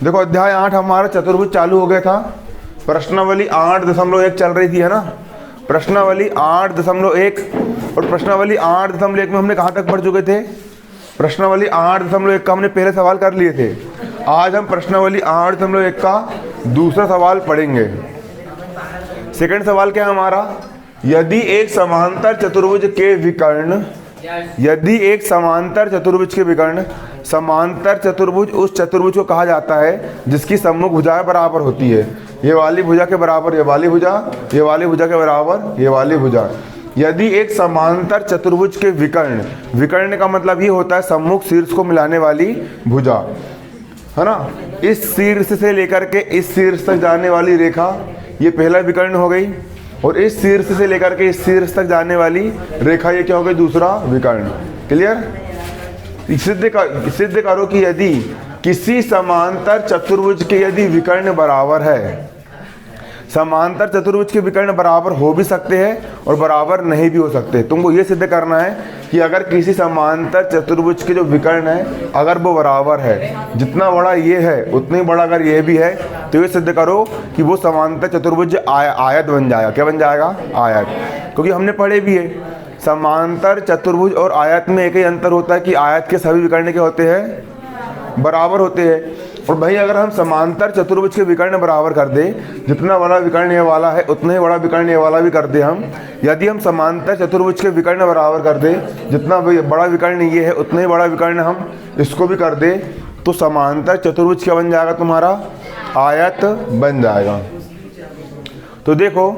देखो अध्याय 8 हमारा चतुर्भुज चालू हो गया था। प्रश्नावली 8.1 चल रही थी, है ना। प्रश्नावली 8.1 और प्रश्नावली 8.1 में हमने कहाँ तक पढ़ चुके थे? प्रश्नावली 8.1 का हमने पहले सवाल कर लिए थे। आज हम प्रश्नावली 8.1 का दूसरा सवाल पढ़ेंगे। सेकंड सवाल क्या है हमारा? यदि एक समांतर चतुर्भुज के विकर्ण, यदि एक समांतर चतुर्भुज के विकर्ण, समांतर चतुर्भुज उस चतुर्भुज को कहा जाता है जिसकी सम्मुख भुजाएं बराबर होती है। ये वाली भुजा के बराबर ये वाली भुजा, ये वाली भुजा के बराबर ये वाली भुजा। यदि एक समांतर चतुर्भुज के विकर्ण, विकर्ण का मतलब ये होता है सम्मुख शीर्ष को मिलाने वाली भुजा, है ना। इस शीर्ष से लेकर के इस शीर्ष तक जाने वाली रेखा, ये पहला विकर्ण हो गई। और इस शीर्ष से लेकर के इस शीर्ष तक जाने वाली रेखा, ये क्या हो गई? दूसरा विकर्ण। क्लियर? सिद्ध करो कि यदि किसी समांतर चतुर्भुज के यदि विकर्ण बराबर है, समांतर चतुर्भुज के विकर्ण बराबर हो भी सकते हैं और बराबर नहीं भी हो सकते। तुमको ये सिद्ध करना है कि अगर किसी समांतर चतुर्भुज के जो विकर्ण है अगर वो बराबर है, जितना बड़ा ये है उतना ही बड़ा अगर ये भी है, तो ये सिद्ध करो कि वो समांतर चतुर्भुज आयत बन जाएगा। क्या बन जाएगा? आयत। क्योंकि हमने पढ़े भी है समांतर चतुर्भुज और आयत में एक ही अंतर होता है कि आयत के सभी विकर्ण क्या होते हैं? बराबर होते हैं। और भाई अगर हम समांतर चतुर्भुज के विकर्ण बराबर कर दे, जितना बड़ा विकर्ण ये वाला है उतना ही बड़ा विकर्ण ये वाला भी कर दे हम, यदि हम समांतर चतुर्भुज के विकर्ण बराबर कर दे, जितना बड़ा विकर्ण ये है उतना ही बड़ा विकर्ण हम इसको भी कर दे, तो समांतर चतुर्भुज क्या बन जाएगा? तुम्हारा आयत बन जाएगा। तो देखो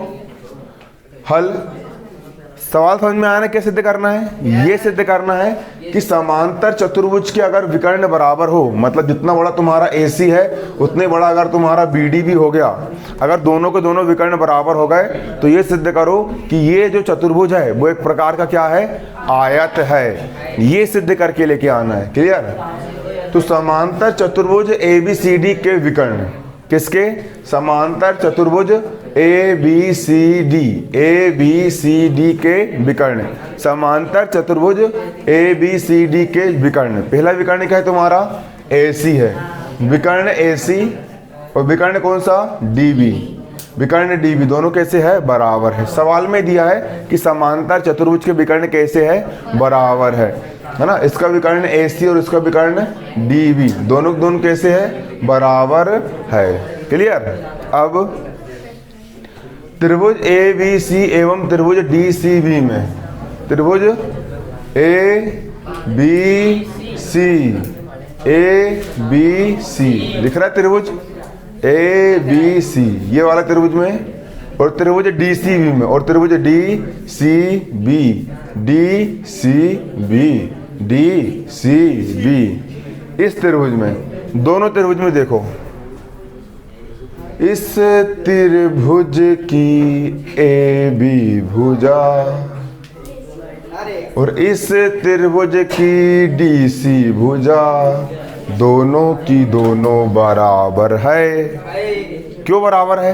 हल, सवाल समझ में आया ना? क्या सिद्ध करना है? ये सिद्ध करना है कि समांतर चतुर्भुज के अगर विकर्ण बराबर हो, मतलब जितना बड़ा तुम्हारा AC है उतने बड़ा अगर तुम्हारा BD भी हो गया, अगर दोनों के दोनों विकर्ण बराबर हो गए, तो ये सिद्ध करो कि ये जो चतुर्भुज है वो एक प्रकार का क्या है? आयत है। ये सिद्ध करके लेके आना है। क्लियर? तो समांतर चतुर्भुज ABCD के विकर्ण, किसके? समांतर चतुर्भुज ABCD के विकर्ण, समांतर चतुर्भुज ABCD के विकर्ण। पहला विकर्ण क्या है तुम्हारा? AC है, विकर्ण AC। और विकर्ण कौन सा? DB। विकर्ण DB दोनों कैसे है? बराबर है। सवाल में दिया है कि समांतर चतुर्भुज के विकर्ण कैसे है? बराबर है ना। इसका विकर्ण AC और इसका विकर्ण DB, दोनों कैसे है? बराबर है। क्लियर? अब त्रिभुज ABC एवं त्रिभुज DCB में, त्रिभुज ABC लिख रहा है त्रिभुज ABC ये वाला त्रिभुज में, और त्रिभुज DCB में, और त्रिभुज DCB इस त्रिभुज में, दोनों त्रिभुज में देखो, इस त्रिभुज की AB भुजा और इस त्रिभुज की DC भुजा, दोनों की दोनों बराबर है। क्यों बराबर है?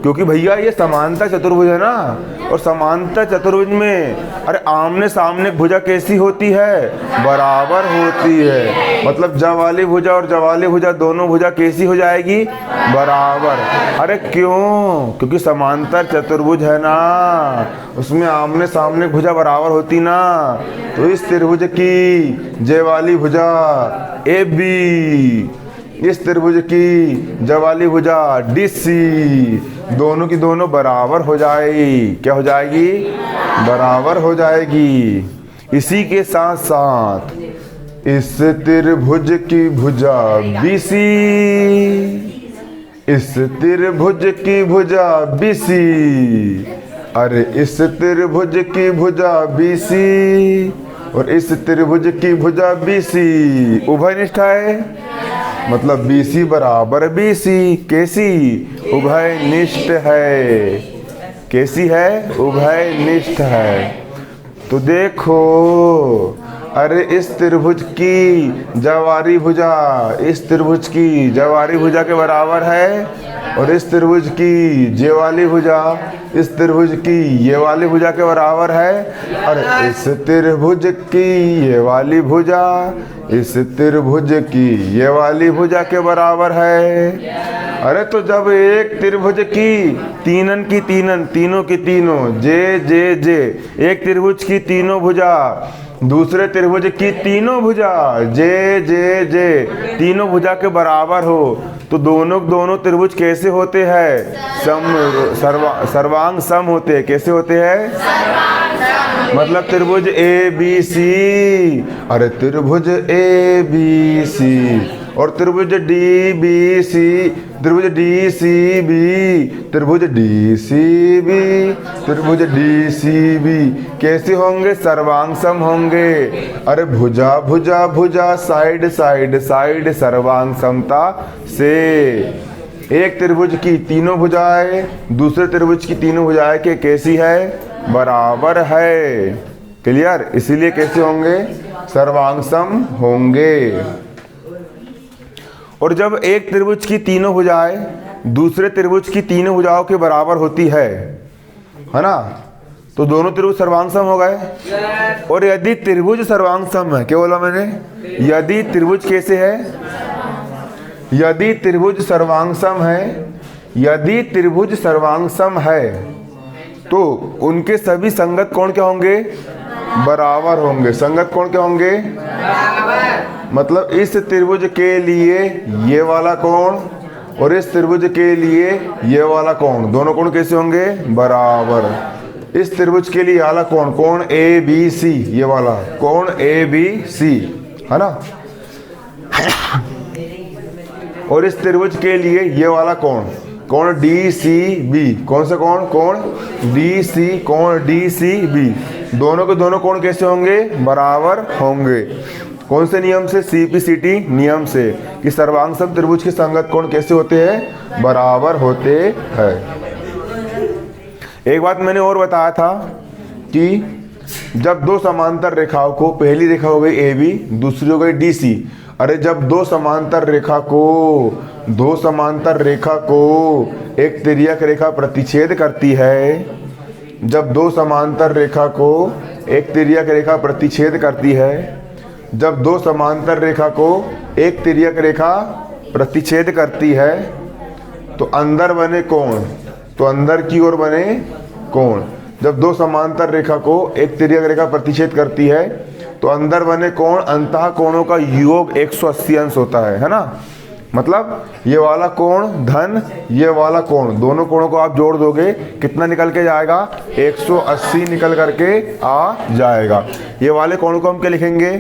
क्योंकि भैया ये समांतर चतुर्भुज है ना, और समांतर चतुर्भुज में अरे आमने सामने भुजा कैसी होती है? बराबर होती है। मतलब ज वाली भुजा और ज वाली भुजा, दोनों भुजा कैसी हो जाएगी? बराबर। अरे क्यों? क्योंकि समांतर चतुर्भुज है ना, उसमें आमने सामने भुजा बराबर होती ना। तो इस त्रिभुज की ज वाली भुजा AB, इस त्रिभुज की ज वाली भुजा DC, दोनों की दोनों बराबर हो जाएगी। क्या हो जाएगी? बराबर हो जाएगी। इसी के साथ साथ इस त्रिभुज की भुजा BC, इस त्रिभुज की भुजा BC, अरे इस त्रिभुज की भुजा BC और इस त्रिभुज की भुजा BC उभयनिष्ठ है। मतलब BC बराबर BC कैसी? उभयनिष्ठ है। कैसी है? उभयनिष्ठ है। तो देखो अरे इस त्रिभुज की जवारी भुजा इस त्रिभुज की जवारी भुजा के बराबर है, और इस त्रिभुज की ये वाली भुजा इस त्रिभुज की ये वाली भुजा के बराबर है। अरे इस त्रिभुज की ये वाली भुजा इस त्रिभुज की ये वाली भुजा के बराबर है। अरे तो जब एक त्रिभुज की तीनन की तीनन तीनों की तीनों जे जे जे एक त्रिभुज की तीनों भुजा दूसरे त्रिभुज की तीनों भुजा जे जे जे तीनों भुजा के बराबर हो, तो दोनों त्रिभुज कैसे होते हैं? सर्वांग सम होते हैं। कैसे होते हैं? मतलब त्रिभुज ए बी सी, अरे त्रिभुज ए बी सी और त्रिभुज डी बी सी, त्रिभुज डी सी बी, त्रिभुज डी सी बी, त्रिभुज डी सी बी कैसे होंगे? सर्वांग सम होंगे। अरे भुजा भुजा भुजा साइड साइड साइड सर्वांग समता से एक त्रिभुज की तीनों भुजाएं दूसरे त्रिभुज की तीनों भुजाएं के कैसी है? बराबर है। क्लियर? इसीलिए कैसे होंगे? सर्वांग सम होंगे। और जब एक त्रिभुज की तीनों भुजाएं दूसरे त्रिभुज की तीनों भुजाओं के बराबर होती है ना, तो दोनों त्रिभुज सर्वांग सम हो गए। और यदि त्रिभुज सर्वांग सम है, क्या बोला मैंने? यदि त्रिभुज कैसे है? यदि त्रिभुज सर्वांग सम है, यदि त्रिभुज सर्वांग सम है तो उनके सभी संगत कोण क्या होंगे? बराबर होंगे। संगत कोण क्या होंगे? मतलब इस त्रिभुज के लिए ये वाला कोण और इस त्रिभुज के लिए ये वाला कोण, दोनों कोण कैसे होंगे? बराबर। इस त्रिभुज के लिए वाला कोण, कोण ए बी सी, ये वाला कोण ए बी सी है ना, और इस त्रिभुज के लिए ये वाला कोण, कोण डी सी बी। कौन सा कोण? कोण डी सी, कोण डी सी बी। दोनों के दोनों कोण कैसे होंगे? बराबर होंगे। कौन से नियम से? CPCT नियम से, कि सर्वांग सम त्रिभुज के संगत कोण कैसे होते हैं? बराबर होते हैं। एक बात मैंने और बताया था कि जब दो समांतर रेखाओं को, पहली रेखा हो गई AB, दूसरी हो गई DC। अरे जब दो समांतर रेखा को एक तिर्यक रेखा प्रतिच्छेद करती है, जब दो समांतर रेखा को एक तिर्यक रेखा प्रतिच्छेद करती है, जब दो समांतर रेखा को एक तिर्यक रेखा प्रतिच्छेद करती है, तो अंदर बने कोण, तो अंदर की ओर बने कोण। जब दो समांतर रेखा को एक तिर्यक रेखा प्रतिच्छेद करती है तो अंदर बने कोण, अंतः कोणों का योग 180 अंश होता है ना। मतलब ये वाला कोण धन ये वाला कोण, दोनों कोणों को आप जोड़ दोगे, कितना निकल के जाएगा? 180 निकल करके आ जाएगा। ये वाले कोण को हम क्या लिखेंगे?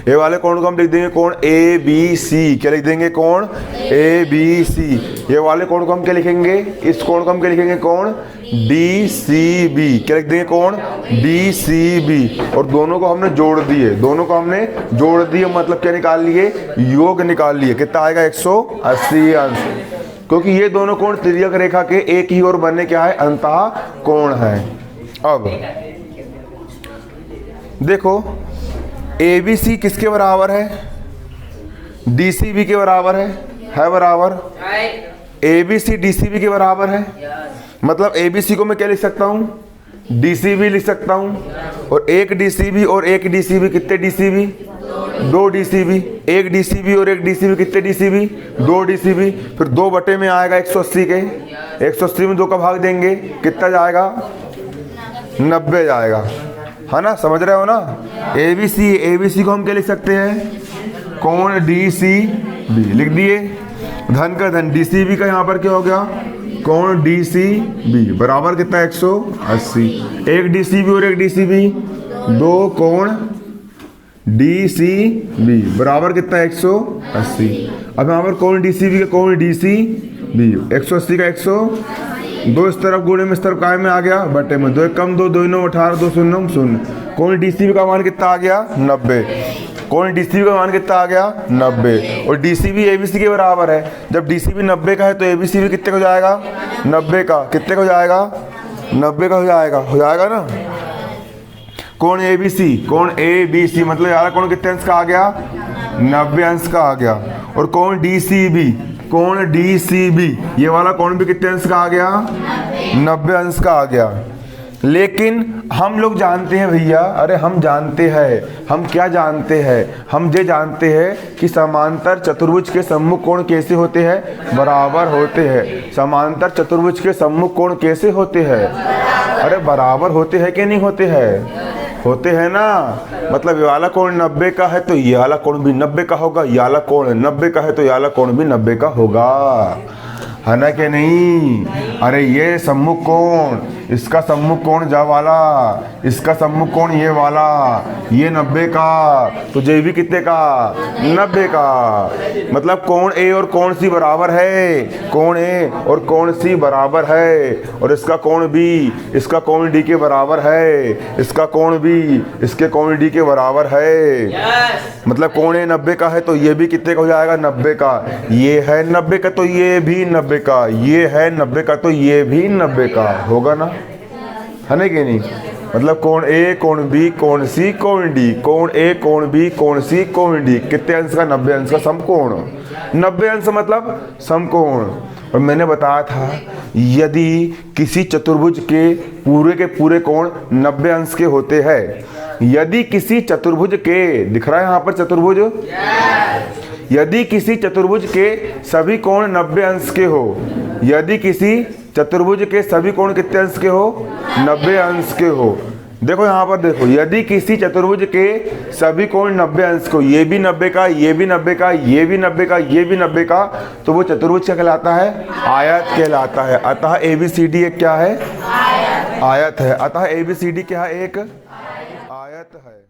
ये वाले कोण को हम लिख देंगे कोण ए बी सी। क्या लिख देंगे? कोण ए बी सी। ये वाले कोण को हम क्या लिखेंगे? इस कोण को हम क्या लिखेंगे? कोण डी सी बी। क्या लिख देंगे? कोण डी सी बी। और दोनों को हमने जोड़ दिए, दोनों को हमने जोड़ दिए, मतलब क्या निकाल लिए? योग निकाल लिए। कितना आएगा? 180 अंश। क्योंकि ये दोनों कोण तिर्यक रेखा के एक ही ओर बनने क्या है? अंतः कोण है। अब देखो ABC किसके बराबर है? DCB के बराबर है बराबर। ABC DCB के बराबर है। मतलब ABC को मैं क्या लिख सकता हूँ? DCB लिख सकता हूँ। और एक DCB और एक DCB, कितने DCB? 2 DCB। एक DCB और एक DCB, कितने DCB? 2 DCB। फिर 2 बटे में आएगा 180 के, 180 में 2 का भाग देंगे, कितना जाएगा? 90 जाएगा, है ना। समझ रहे हो ना? ABC को हम क्या लिख सकते हैं? कोण DCB लिख दिए। धन का धन DCB का यहाँ पर क्या हो गया? कोण DCB बराबर कितना? 180। एक DCB और एक DCB, 2 कोण DCB बराबर कितना? 180। अब यहाँ पर कोण DCB का कोण DCB 180 का 100, 2 इस तरफ गुणे में इस तरफ काय में आ गया? बटे में। 2 1 कम 2, 2 9 18, 2 0 0। कोण DCB का मान कितना आ गया? 90। कोण DCB का मान कितना आ गया? 90। और DCB ABC के बराबर है। जब DCB 90 का है तो ABC भी कितने का हो जाएगा? 90 का। कितने का हो जाएगा? 90 का हो जाएगा ना। कोण ABC, कोण ABC मतलब ये वाला कोण कितने अंश का आ गया, 90 अंश का आ गया। और कोण DCB, कोण DCB ये वाला कोण भी कितने अंश का आ गया, 90 अंश का आ गया। लेकिन हम लोग जानते हैं भैया, अरे हम जानते हैं, हम क्या जानते हैं, हम ये जानते हैं कि समांतर चतुर्भुज के सम्मुख कोण कैसे होते हैं, बराबर होते हैं। समांतर चतुर्भुज के सम्मुख कोण कैसे होते हैं, अरे बराबर होते हैं कि नहीं होते हैं, होते हैं ना। मतलब ये वाला कोण 90 का है तो ये वाला कोण भी 90 का होगा, ये वाला कोण 90 का है तो ये वाला कोण भी 90 का होगा, है ना कि नहीं। अरे ये सम्मुख कोण, इसका सम्मुख कोण जा वाला, इसका सम्मुख कोण ये वाला, ये 90 का, तो ये भी कितने का, 90 का। मतलब कोण A और कोण C बराबर है, कोण A और कोण C बराबर है। और इसका कोण B इसका कोण D के बराबर है, इसका कोण B इसके कोण D के बराबर है। मतलब कोण A 90 का है तो ये भी कितने का हो जाएगा, 90 का। ये है 90 का तो ये भी 90 का, ये है 90 का तो ये भी 90 का होगा ना, है ना कि नहीं। मतलब कोण A कोण B कोण C कोण D, कोण A कोण B कोण C कोण D कितने अंश का, 90 अंश का समकोण। 90 अंश मतलब समकोण। और मैंने बताया था यदि किसी चतुर्भुज के पूरे कोण 90 अंश के होते हैं, यदि किसी चतुर्भुज के, दिख रहा है यहाँ पर चतुर्भुज, यदि किसी चतुर्भुज के सभी कोण 90 अंश के हो, यदि किसी चतुर्भुज के सभी कोण कितने अंश के हो, 90 अंश के हो। देखो यहाँ पर देखो, यदि किसी चतुर्भुज के सभी कोण 90 अंश को, ये भी 90 का, ये भी 90 का, ये भी 90 का, ये भी 90 का, तो वो चतुर्भुज क्या कहलाता है, आयत कहलाता है। अतः ABCD एक क्या है, आयत है। अतः ABCD क्या है, एक आयत है।